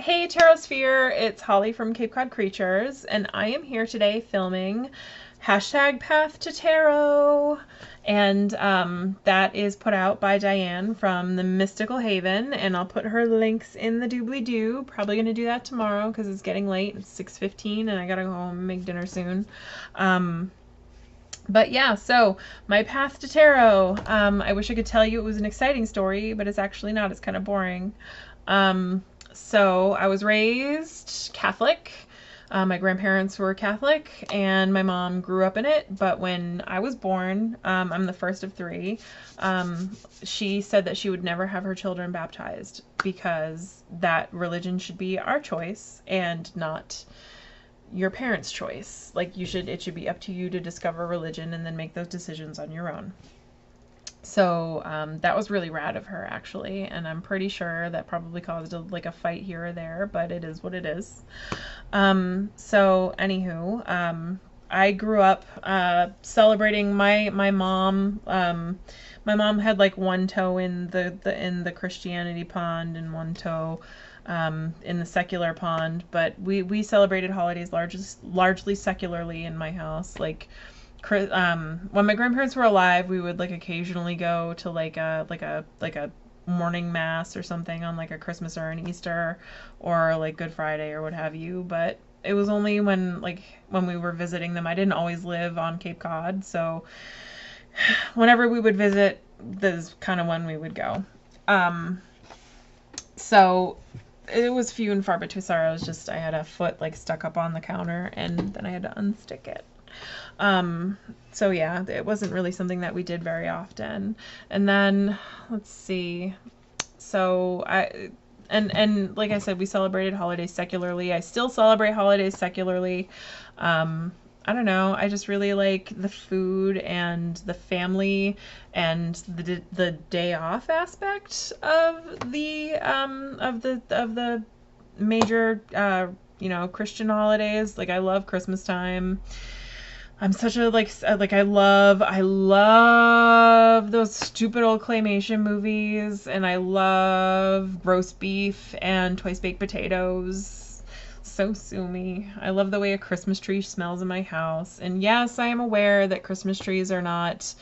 Hey Tarosphere, it's Holly from Cape Cod Creatures, and I am here today filming hashtag Path to Tarot, and that is put out by Diane from the Mystical Haven, and I'll put her links in the doobly-doo. Probably going to do that tomorrow because it's getting late. It's 6:15 and I gotta go home and make dinner soon. But yeah, so my path to tarot. I wish I could tell you it was an exciting story, but it's actually not. It's kind of boring. So I was raised Catholic. My grandparents were Catholic, and my mom grew up in it. But when I was born, I'm the first of three. She said that she would never have her children baptized because that religion should be our choice and not your parents' choice. Like it should be up to you to discover religion and then make those decisions on your own. So that was really rad of her, actually, and I'm pretty sure that probably caused a fight here or there, but it is what it is. So anywho, I grew up celebrating my mom. My mom had like one toe in the Christianity pond and one toe in the secular pond, but we celebrated holidays largely secularly in my house. Like when my grandparents were alive, we would like occasionally go to like a morning mass or something on like a Christmas or an Easter or like Good Friday or what have you. But it was only when we were visiting them. I didn't always live on Cape Cod, so whenever we would visit, this is kind of when we would go. So it was few and far between. Sorry, I had a foot like stuck up on the counter and then I had to unstick it. So yeah, it wasn't really something that we did very often. And then let's see. So and like I said, we celebrated holidays secularly. I still celebrate holidays secularly. I don't know. I just really like the food and the family and the day off aspect of the major Christian holidays. Like I love Christmas time. I'm such a I love those stupid old claymation movies, and I love roast beef and twice baked potatoes. So sue me. I love the way a Christmas tree smells in my house. And yes, I am aware that Christmas trees are not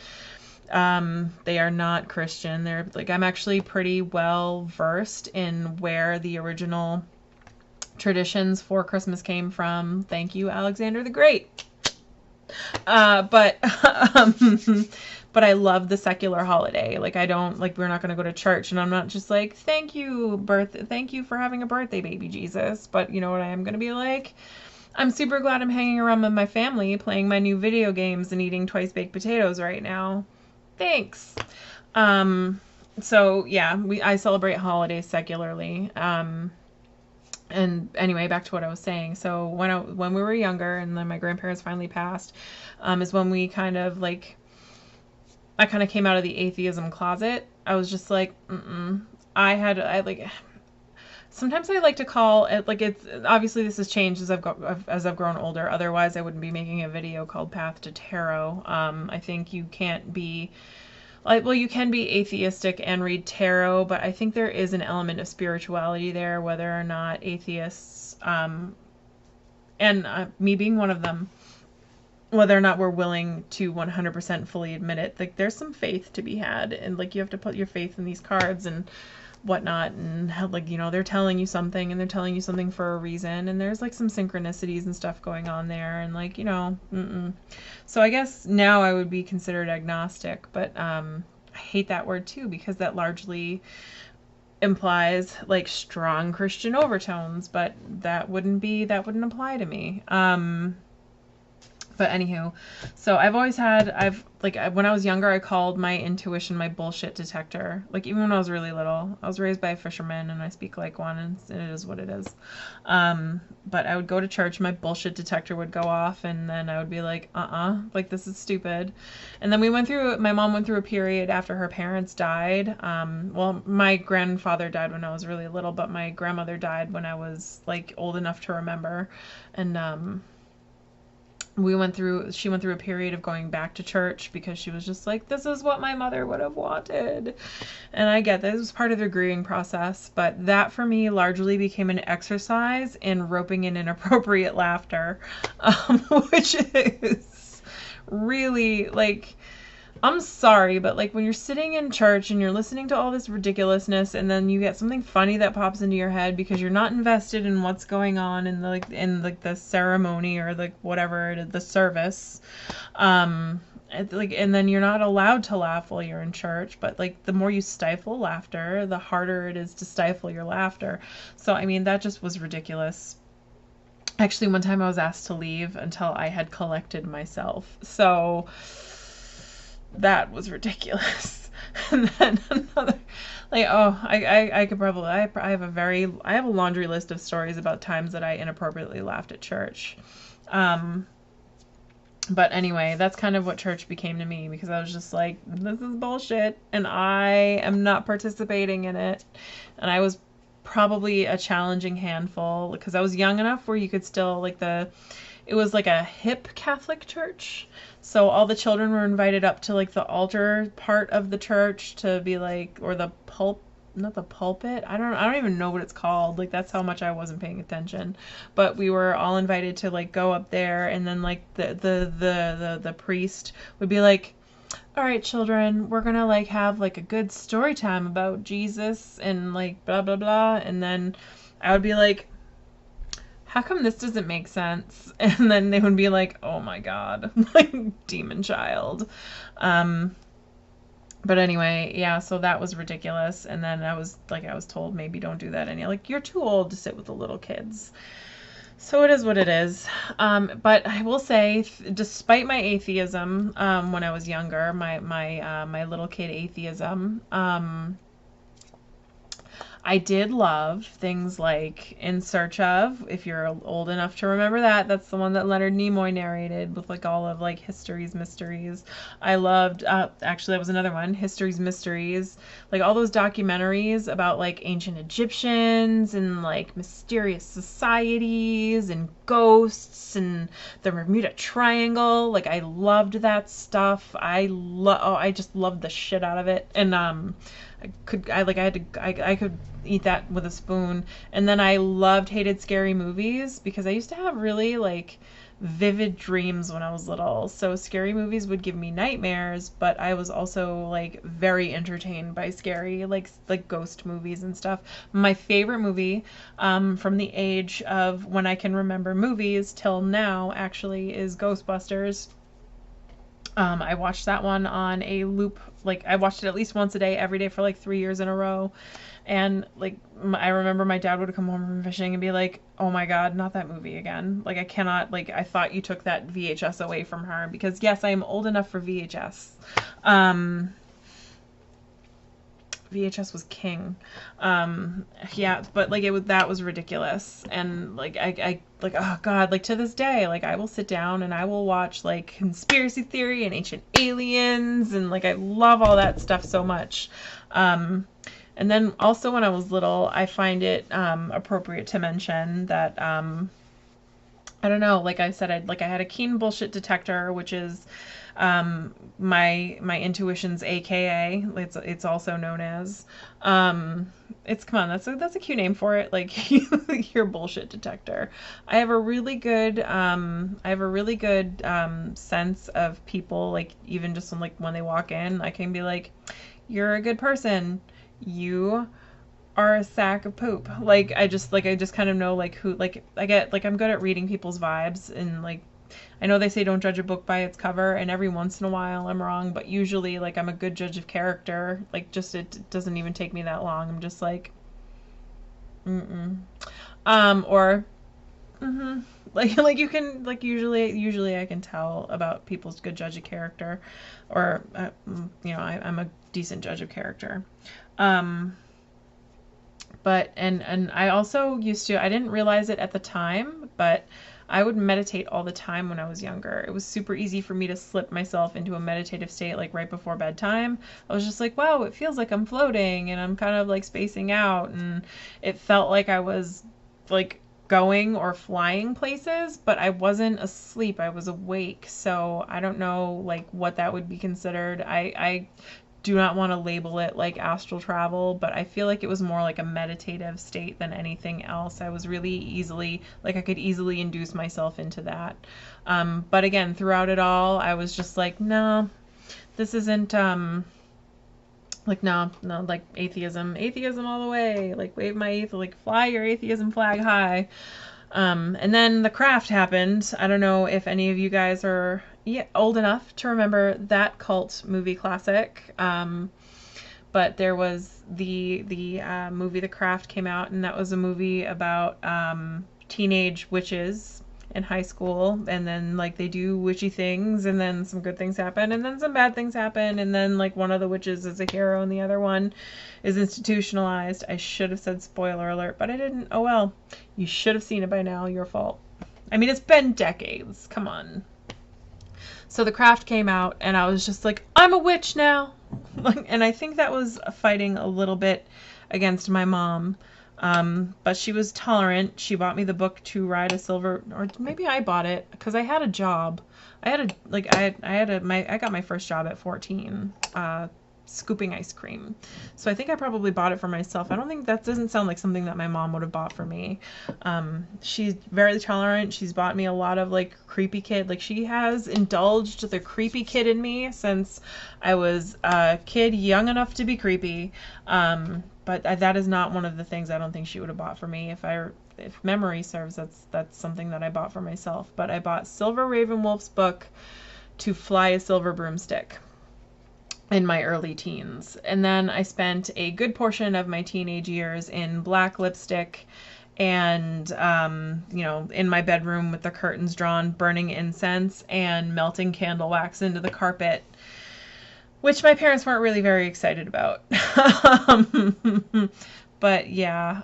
they are not Christian. They're like, I'm actually pretty well versed in where the original traditions for Christmas came from. Thank you, Alexander the Great. But but I love the secular holiday. Like I don't like we're not going to go to church, and I'm not just like thank you for having a birthday, baby Jesus. But you know what I am going to be like? I'm super glad I'm hanging around with my family, playing my new video games and eating twice baked potatoes right now. Thanks. So yeah, I celebrate holidays secularly. And anyway, back to what I was saying. So when we were younger, and then my grandparents finally passed, is when we kind of I kind of came out of the atheism closet. I was just like, sometimes I like to call it it's obviously this has changed as I've grown older. Otherwise, I wouldn't be making a video called Path to Tarot. I think you can't be you can be atheistic and read tarot, but I think there is an element of spirituality there, whether or not atheists, and me being one of them, whether or not we're willing to 100% fully admit it. Like, there's some faith to be had, and you have to put your faith in these cards and whatnot, and they're telling you something, and they're telling you something for a reason, and there's some synchronicities and stuff going on there, and so I guess now I would be considered agnostic, but I hate that word too, because that largely implies strong Christian overtones, but that wouldn't apply to me. But anywho, so when I was younger, I called my intuition my bullshit detector. Even when I was really little, I was raised by a fisherman and I speak like one, and it is what it is. But I would go to church, my bullshit detector would go off, and then I would be like, this is stupid. And then my mom went through a period after her parents died. Well, my grandfather died when I was really little, but my grandmother died when I was old enough to remember. And, she went through a period of going back to church because she was just like, this is what my mother would have wanted. And I get that. It was part of their grieving process, but that for me largely became an exercise in roping in inappropriate laughter, which is really like, I'm sorry, but like when you're sitting in church and you're listening to all this ridiculousness and then you get something funny that pops into your head because you're not invested in what's going on in the ceremony or like whatever it is, the service, and then you're not allowed to laugh while you're in church, but like the more you stifle laughter, the harder it is to stifle your laughter. So I mean that just was ridiculous. Actually, one time I was asked to leave until I had collected myself. So that was ridiculous. And then another, like, oh, I could probably, I have a laundry list of stories about times that I inappropriately laughed at church. But anyway, that's kind of what church became to me, because I was just like, this is bullshit and I am not participating in it. And I was probably a challenging handful because I was young enough where you could still like it was like a hip Catholic church. So all the children were invited up to like the altar part of the church to be like, or the not the pulpit. I don't even know what it's called. Like that's how much I wasn't paying attention. But we were all invited to like go up there, and then like the priest would be like, all right, children, we're gonna like have like a good story time about Jesus and like blah blah blah. And then I would be like, how come this doesn't make sense? And then they would be like, oh my God, like demon child. But anyway, yeah, so that was ridiculous. And then I was told, maybe don't do that any, like, you're too old to sit with the little kids. So it is what it is. But I will say, despite my atheism, when I was younger, my little kid atheism, I did love things like In Search Of, if you're old enough to remember that. That's the one that Leonard Nimoy narrated with like all of like History's Mysteries. I loved, actually that was another one, History's Mysteries. Like all those documentaries about like ancient Egyptians and like mysterious societies and ghosts and the Bermuda Triangle. Like I loved that stuff. I just loved the shit out of it. And I could eat that with a spoon. And then I hated scary movies because I used to have really like vivid dreams when I was little. So scary movies would give me nightmares, but I was also like very entertained by scary like ghost movies and stuff. My favorite movie from the age of when I can remember movies till now actually is Ghostbusters. I watched that one on a loop. Like I watched it at least once a day, every day for like 3 years in a row. And like I remember my dad would come home from fishing and be like, oh my God, not that movie again. Like I cannot, like I thought you took that VHS away from her, because yes, I am old enough for VHS. VHS was king. Yeah, but like that was ridiculous. And like I like, oh God, like to this day, like I will sit down and I will watch like conspiracy theory and ancient aliens, and like I love all that stuff so much. And then also when I was little, I find it appropriate to mention that I don't know, like I said, I had a keen bullshit detector, which is my intuition's AKA. It's also known as it's, come on, that's a cute name for it, like your bullshit detector. I have a really good sense of people, like even just when they walk in, I can be like, you're a good person, you are a sack of poop. Like I just kind of know like who, like I get, like I'm good at reading people's vibes, and like I know they say don't judge a book by its cover, and every once in a while I'm wrong, but usually like I'm a good judge of character. Like just, it doesn't even take me that long. I'm just like or like you can, like usually I can tell about people's good judge of character, or I'm a decent judge of character. But and I also used to, I didn't realize it at the time, but I would meditate all the time when I was younger. It was super easy for me to slip myself into a meditative state like right before bedtime. I was just like, wow, it feels like I'm floating and I'm kind of like spacing out, and it felt like I was like going or flying places, but I wasn't asleep. I was awake. So I don't know like what that would be considered. I do not want to label it like astral travel, but I feel like it was more like a meditative state than anything else. I was really easily, like I could easily induce myself into that. But again, throughout it all, I was just like, no, this isn't, like, no, like atheism all the way. Like wave my, like fly your atheism flag high. And then The Craft happened. I don't know if any of you guys are old enough to remember that cult movie classic. But there was the movie The Craft came out, and that was a movie about teenage witches in high school, and then like they do witchy things, and then some good things happen, and then some bad things happen, and then like one of the witches is a hero and the other one is institutionalized. I should have said spoiler alert, but I didn't. Oh well. You should have seen it by now. Your fault. I mean, it's been decades. Come on. So The Craft came out, and I was just like, I'm a witch now. And I think that was fighting a little bit against my mom. But she was tolerant. She bought me the book To Ride a Silver, or maybe I bought it because I had a job. I got my first job at 14, scooping ice cream. So I think I probably bought it for myself. I don't think that doesn't sound like something that my mom would have bought for me. She's very tolerant. She's bought me a lot of like creepy kid. Like she has indulged the creepy kid in me since I was a kid young enough to be creepy. But that is not one of the things I don't think she would have bought for me. If memory serves, that's something that I bought for myself. But I bought Silver Ravenwolf's book, To Fly a Silver Broomstick, in my early teens. And then I spent a good portion of my teenage years in black lipstick and, in my bedroom with the curtains drawn, burning incense and melting candle wax into the carpet, which my parents weren't really very excited about. But yeah,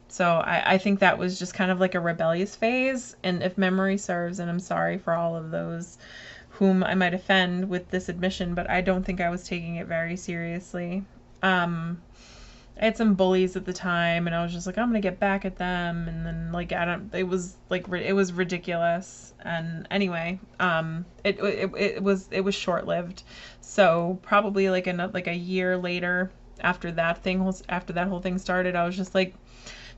so I think that was just kind of like a rebellious phase. And if memory serves, and I'm sorry for all of those whom I might offend with this admission, but I don't think I was taking it very seriously. I had some bullies at the time, and I was just like, I'm gonna get back at them, and then like it was ridiculous. And anyway, it was short lived. So probably like a year later, after that whole thing started, I was just like,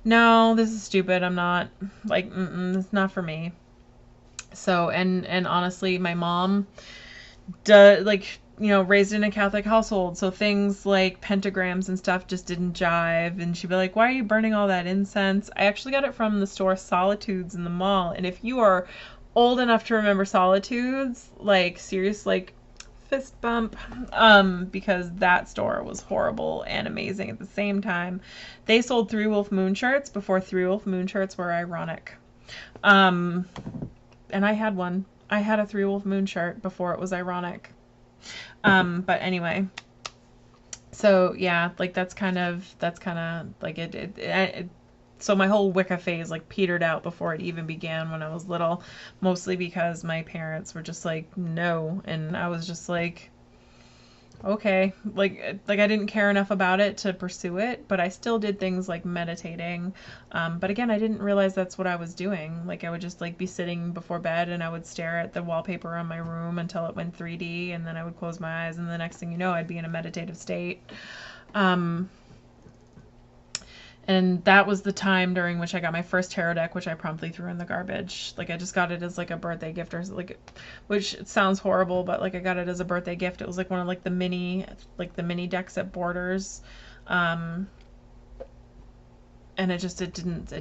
no, this is stupid. I'm not like, it's not for me. So and honestly, my mom raised in a Catholic household, so things like pentagrams and stuff just didn't jive, and she'd be like, why are you burning all that incense? I actually got it from the store Solitudes in the mall, and if you are old enough to remember Solitudes, like serious, like fist bump, because that store was horrible and amazing at the same time. They sold Three Wolf Moon shirts before Three Wolf Moon shirts were ironic. And I had one. I had a Three Wolf Moon shirt before it was ironic. But anyway, so yeah, like that's kind of like it so my whole Wicca phase like petered out before it even began when I was little, mostly because my parents were just like, no, and I was just like, okay, like I didn't care enough about it to pursue it, but I still did things like meditating. But again, I didn't realize that's what I was doing. Like I would just like be sitting before bed and I would stare at the wallpaper on my room until it went 3D, and then I would close my eyes, and the next thing you know, I'd be in a meditative state. And that was the time during which I got my first tarot deck, which I promptly threw in the garbage. Like I just got it as like a birthday gift, or like, which sounds horrible, but like I got it as a birthday gift. It was like one of like the mini decks at Borders. And it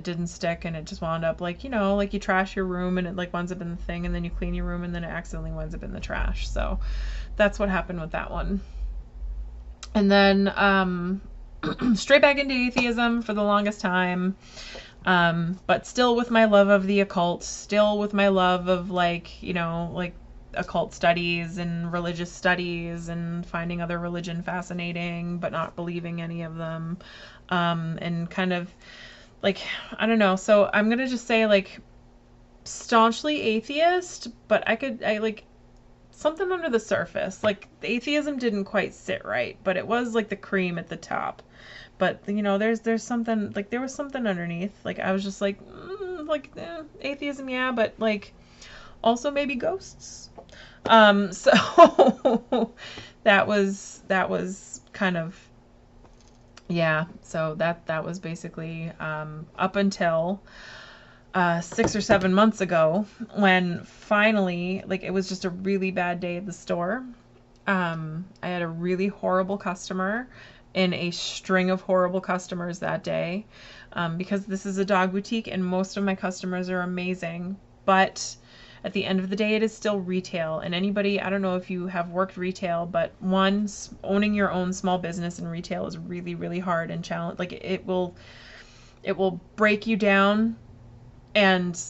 didn't stick, and it just wound up like, like you trash your room and it like winds up in the thing, and then you clean your room and then it accidentally winds up in the trash. So that's what happened with that one. And then, straight back into atheism for the longest time, but still with my love of the occult, still with my love of like occult studies and religious studies and finding other religion fascinating but not believing any of them, and kind of like, I don't know, so I'm gonna just say like staunchly atheist, but I something under the surface. Like, the atheism didn't quite sit right, but it was like the cream at the top. But you know, there's something, like, there was something underneath. Like, I was just like, atheism, yeah, but like also maybe ghosts. So that was kind of, yeah. So that was basically up until 6 or 7 months ago, when finally, like, it was just a really bad day at the store. I had a really horrible customer in a string of horrible customers that day, because this is a dog boutique and most of my customers are amazing. But at the end of the day, it is still retail. And anybody, I don't know if you have worked retail, but owning your own small business in retail is really, really hard and challenge. Like, it will break you down, and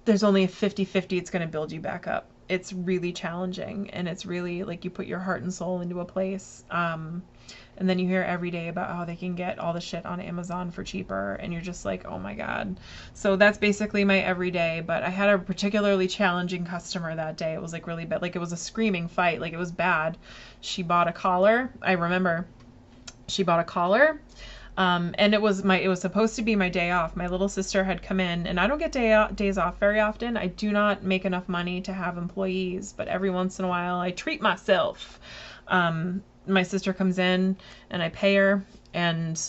there's only a 50-50 it's going to build you back up. It's really challenging, and it's really like you put your heart and soul into a place, and then you hear every day about how they can get all the shit on Amazon for cheaper, and you're just like, oh my god. So that's basically my everyday. But I had a particularly challenging customer that day. It was like really bad. Like, it was a screaming fight. Like, it was bad. She bought a collar. I remember she bought a collar. And it was supposed to be my day off. My little sister had come in, and I don't get days off very often. I do not make enough money to have employees, but every once in a while I treat myself. My sister comes in and I pay her, and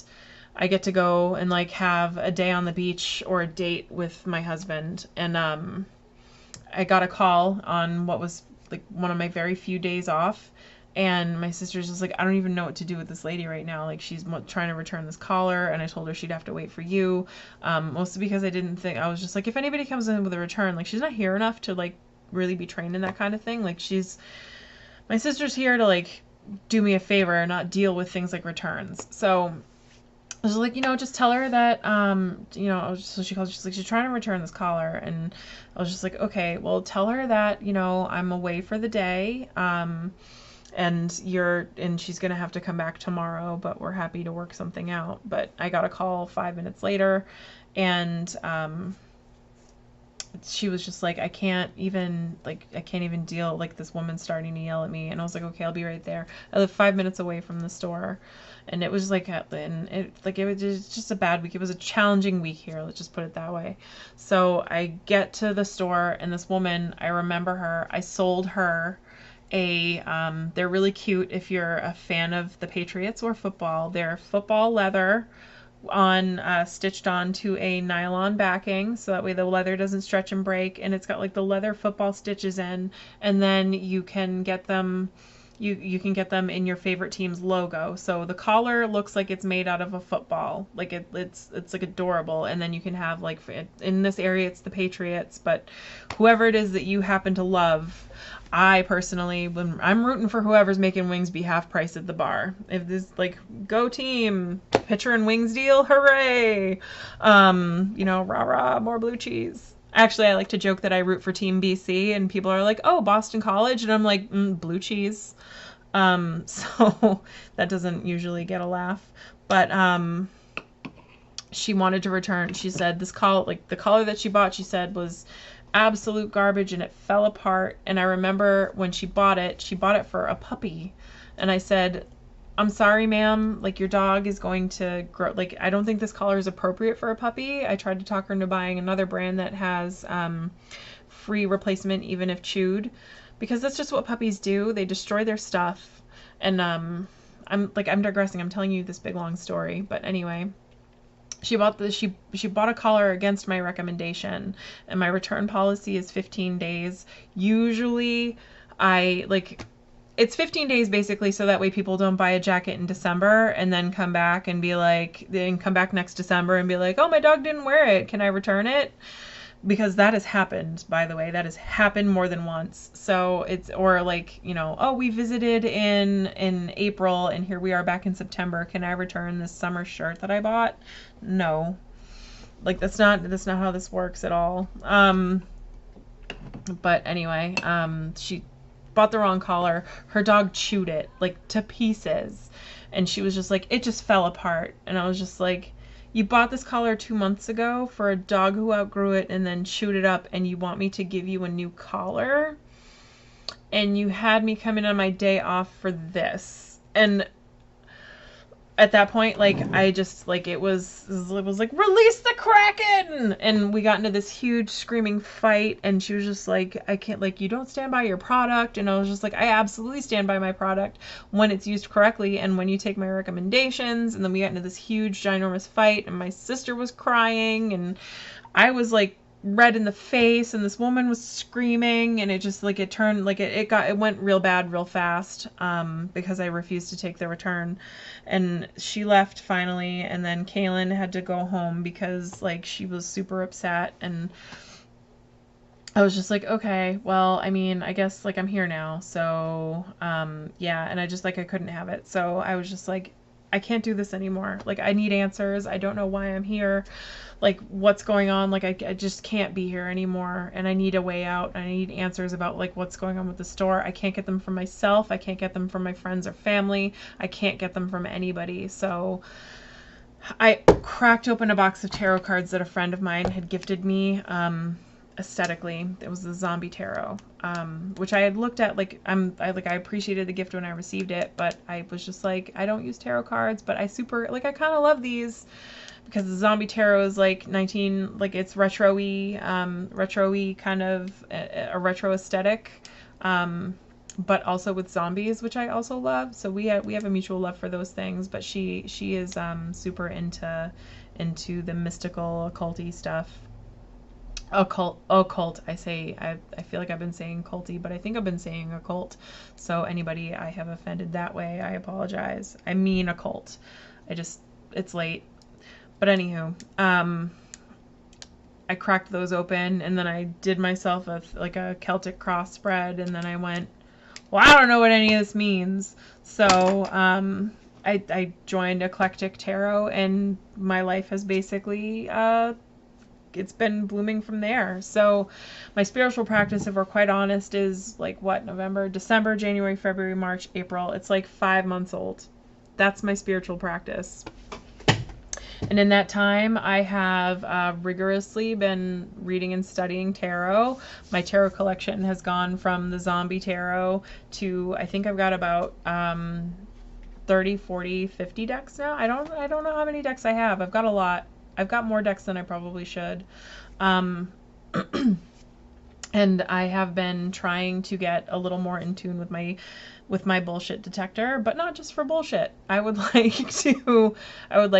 I get to go and like have a day on the beach or a date with my husband. And I got a call on what was like one of my very few days off. And my sister's just like, I don't even know what to do with this lady right now. Like, she's trying to return this collar, and I told her she'd have to wait for you. Mostly because I was just like, if anybody comes in with a return, like, she's not here enough to like really be trained in that kind of thing. Like, my sister's here to like do me a favor, not deal with things like returns. So I was like, just tell her that, so she calls, she's like, she's trying to return this collar. And I was just like, okay, well, tell her that, I'm away for the day. And she's gonna have to come back tomorrow, but we're happy to work something out. But I got a call 5 minutes later, and she was just like, I can't even deal, like, this woman starting to yell at me. And I was like, okay, I'll be right there. I live 5 minutes away from the store, and it was like, it was just a bad week. It was a challenging week here, let's just put it that way. So I get to the store, and this woman, I remember her, I sold her they're really cute if you're a fan of the Patriots or football. They're football leather stitched onto a nylon backing, so that way the leather doesn't stretch and break, and it's got like the leather football stitches in, and then you can get them you can get them in your favorite team's logo. So the collar looks like it's made out of a football. Like it's like adorable. And then you can have, like, in this area it's the Patriots, but whoever it is that you happen to love, I personally, when I'm rooting for whoever's making wings be half price at the bar. If this, like, go team, pitcher and wings deal, hooray! Rah rah, more blue cheese. Actually, I like to joke that I root for Team BC, and people are like, oh, Boston College, and I'm like, blue cheese. So that doesn't usually get a laugh. But she wanted to return. She said the collar that she bought, she said, was absolute garbage, and it fell apart. And I remember when she bought it for a puppy. And I said, I'm sorry, ma'am, like, your dog is going to grow, like, I don't think this collar is appropriate for a puppy. I tried to talk her into buying another brand that has free replacement even if chewed, because that's just what puppies do. They destroy their stuff. And I'm digressing. I'm telling you this big long story, but anyway, she bought a collar against my recommendation, and my return policy is 15 days. Usually it's 15 days basically, so that way people don't buy a jacket in December and then come back next December and be like, oh, my dog didn't wear it, can I return it? Because that has happened, by the way. That has happened more than once. So oh, we visited in April and here we are back in September. Can I return this summer shirt that I bought? No. Like, that's not how this works at all. But anyway, she bought the wrong collar. Her dog chewed it, like, to pieces. And she was just like, it just fell apart. And I was just like, you bought this collar 2 months ago for a dog who outgrew it and then chewed it up, and you want me to give you a new collar? and you had me come in on my day off for this. And at that point, like, I just, like, it was like, release the Kraken! And we got into this huge screaming fight, and she was just like, I can't, like, you don't stand by your product. And I was just like, I absolutely stand by my product when it's used correctly and when you take my recommendations. And then we got into this huge, ginormous fight, and my sister was crying, and I was like red in the face, and this woman was screaming, and it just, like, it turned, like, it went real bad real fast, because I refused to take the return. And she left finally, and then Kaylin had to go home because, like, she was super upset. And I was just like, okay, well, I mean, I guess, like, I'm here now, so yeah. And I just, like, I couldn't have it, so I was just like, I can't do this anymore. Like, I need answers. I don't know why I'm here. Like, what's going on? Like, I just can't be here anymore, and I need a way out. I need answers about, like, what's going on with the store. I can't get them from myself. I can't get them from my friends or family. I can't get them from anybody. So I cracked open a box of tarot cards that a friend of mine had gifted me, aesthetically. It was the Zombie Tarot, which I had looked at. Like, I appreciated the gift when I received it, but I was just like, I don't use tarot cards, but I kind of love these, because the Zombie Tarot is like it's retro-y, kind of a retro aesthetic, but also with zombies, which I also love. So we have a mutual love for those things. But she is super into the mystical, occulty stuff. Occult. I feel like I've been saying culty, but I think I've been saying occult. So anybody I have offended that way, I apologize. I mean occult. It's late. But anywho, I cracked those open, and then I did myself a Celtic cross spread, and then I went, well, I don't know what any of this means. So I joined Eclectic Tarot, and my life has basically it's been blooming from there. So my spiritual practice, if we're quite honest, is like what, November, December, January, February, March, April. It's like 5 months old. That's my spiritual practice. And in that time, I have rigorously been reading and studying tarot. My tarot collection has gone from the Zombie Tarot to, I think I've got about 30, 40, 50 decks now. I don't know how many decks I have. I've got a lot. I've got more decks than I probably should. And I have been trying to get a little more in tune with my bullshit detector, but not just for bullshit. I would like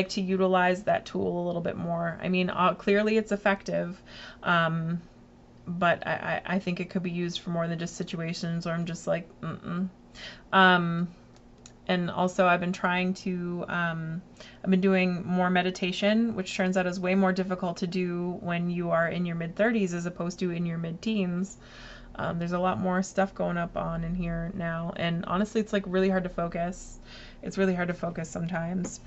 to utilize that tool a little bit more. I mean, clearly it's effective, but I think it could be used for more than just situations where I'm just like, and also I've been trying to, I've been doing more meditation, which turns out is way more difficult to do when you are in your mid-30s as opposed to in your mid-teens. There's a lot more stuff going on in here now, and honestly, it's like really hard to focus. It's really hard to focus sometimes.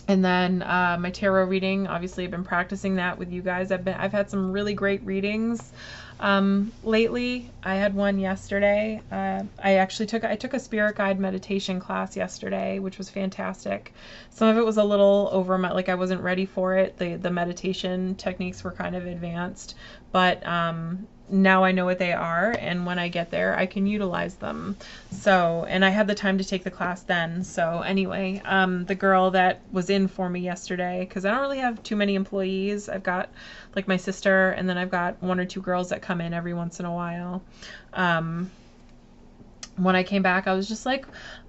And then my tarot reading, obviously I've been practicing that with you guys. I've had some really great readings lately. I had one yesterday. I took a spirit guide meditation class yesterday, which was fantastic. Some of it was a little over my, like, I wasn't ready for it. The meditation techniques were kind of advanced, but now I know what they are, and when I get there, I can utilize them. So, and I had the time to take the class then. So anyway, the girl that was in for me yesterday, because I don't really have too many employees. I've got like my sister, and then I've got 1 or 2 girls that come in every once in a while. When I came back, I was just like,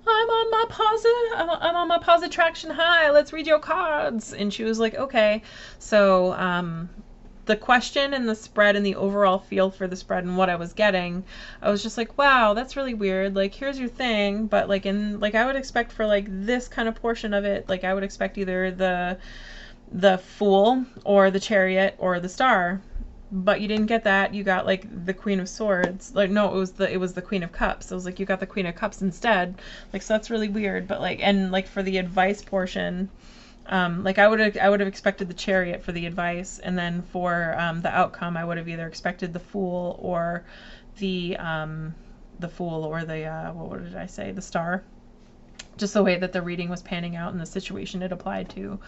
I'm on my positive traction high. Let's read your cards. And she was like, okay. So, the question and the spread and the overall feel for the spread and what I was getting, I was just like, wow, that's really weird. Like, here's your thing, but like I would expect for like this kind of portion of it, like I would expect either the Fool or the Chariot or the Star, but you didn't get that. You got like the Queen of Swords. Like, no, it was the Queen of Cups. It was like you got the Queen of Cups instead. Like, so that's really weird. But like, and like for the advice portion, like I would have expected the Chariot for the advice, and then for the outcome, I would have either expected the Fool or the Fool or the what did I say? The Star. just the way that the reading was panning out and the situation it applied to.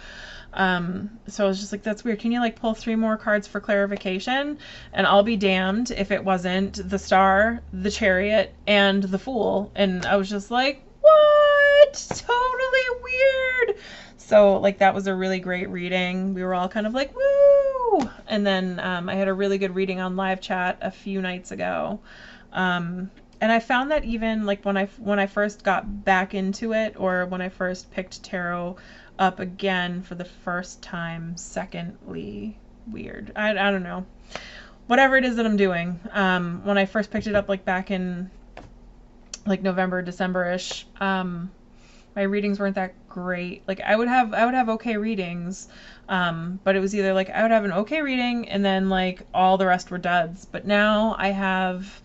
So I was just like, that's weird. Can you like pull 3 more cards for clarification? And I'll be damned if it wasn't the Star, the Chariot, and the Fool. And I was just like, what? Totally weird. So like that was a really great reading. We were all kind of like, woo! And then I had a really good reading on live chat a few nights ago. And I found that even like when I first got back into it, or when I first picked tarot up again for the first time, secondly, weird. I don't know. Whatever it is that I'm doing. When I first picked it up like back in like November, December-ish, my readings weren't that great. Like I would have okay readings, but it was either like I would have an okay reading and then like all the rest were duds. But now I have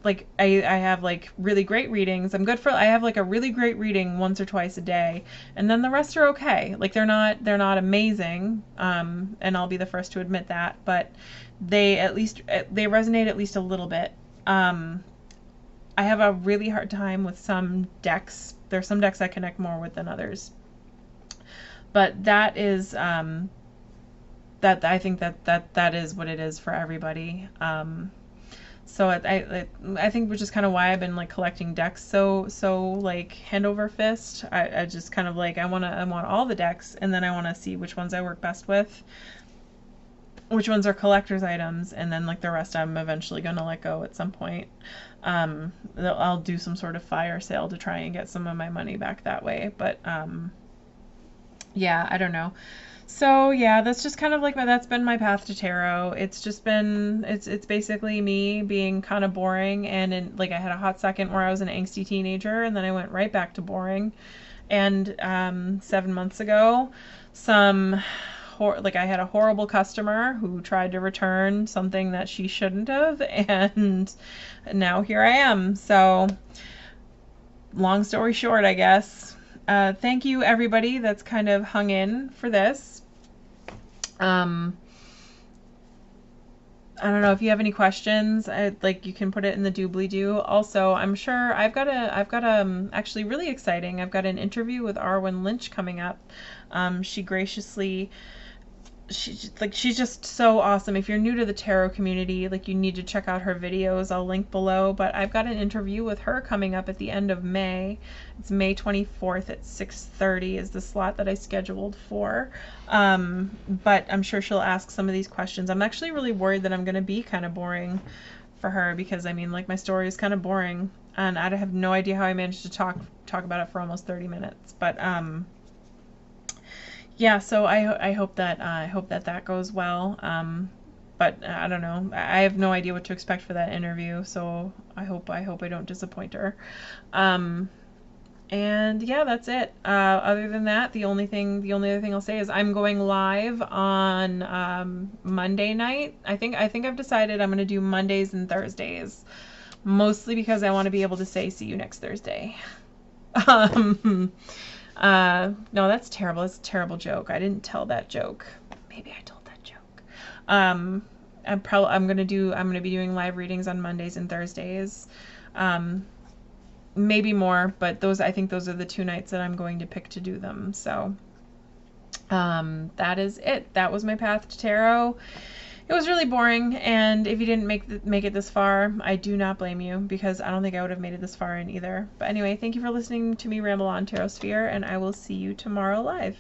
like I have like really great readings. I have like a really great reading once or twice a day, and then the rest are okay. Like they're not amazing, and I'll be the first to admit that, but they resonate at least a little bit. I have a really hard time with some decks. There's some decks I connect more with than others, but that is that I think that is what it is for everybody. So I think, which is kind of why I've been like collecting decks so like hand over fist. I just kind of like I want all the decks, and then I want to see which ones I work best with, which ones are collector's items, and then like the rest I'm eventually going to let go at some point. I'll do some sort of fire sale to try and get some of my money back that way, but yeah, I don't know. So yeah, that's just kind of like that's been my path to tarot. It's just been, it's basically me being kind of boring, and like I had a hot second where I was an angsty teenager, and then I went right back to boring. And 7 months ago, I had a horrible customer who tried to return something that she shouldn't have, and now here I am. So long story short, I guess. Thank you everybody that's kind of hung in for this. I don't know if you have any questions. You can put it in the doobly-doo. Also, I'm sure I've got actually really exciting. I've got an interview with Arwen Lynch coming up. She graciously, she's just so awesome. If you're new to the tarot community, like you need to check out her videos. I'll link below, but I've got an interview with her coming up at the end of May. It's May 24th at 6:30 is the slot that I scheduled for. But I'm sure she'll ask some of these questions. I'm actually really worried that I'm going to be kind of boring for her, because I mean, like my story is kind of boring, and I have no idea how I managed to talk about it for almost 30 minutes. But yeah, so I hope that goes well. But I don't know. I have no idea what to expect for that interview, so I hope I don't disappoint her. And yeah, that's it. Other than that, the only other thing I'll say is I'm going live on Monday night. I think I've decided I'm going to do Mondays and Thursdays, mostly because I want to be able to say see you next Thursday. No, that's terrible. It's a terrible joke. I didn't tell that joke. Maybe I told that joke. I'm gonna be doing live readings on Mondays and Thursdays. Maybe more, but I think those are the 2 nights that I'm going to pick to do them. So that is it. That was my path to tarot. It was really boring, and if you didn't make it this far, I do not blame you, because I don't think I would have made it this far in either. But anyway, thank you for listening to me ramble on Tarot Sphere, and I will see you tomorrow live.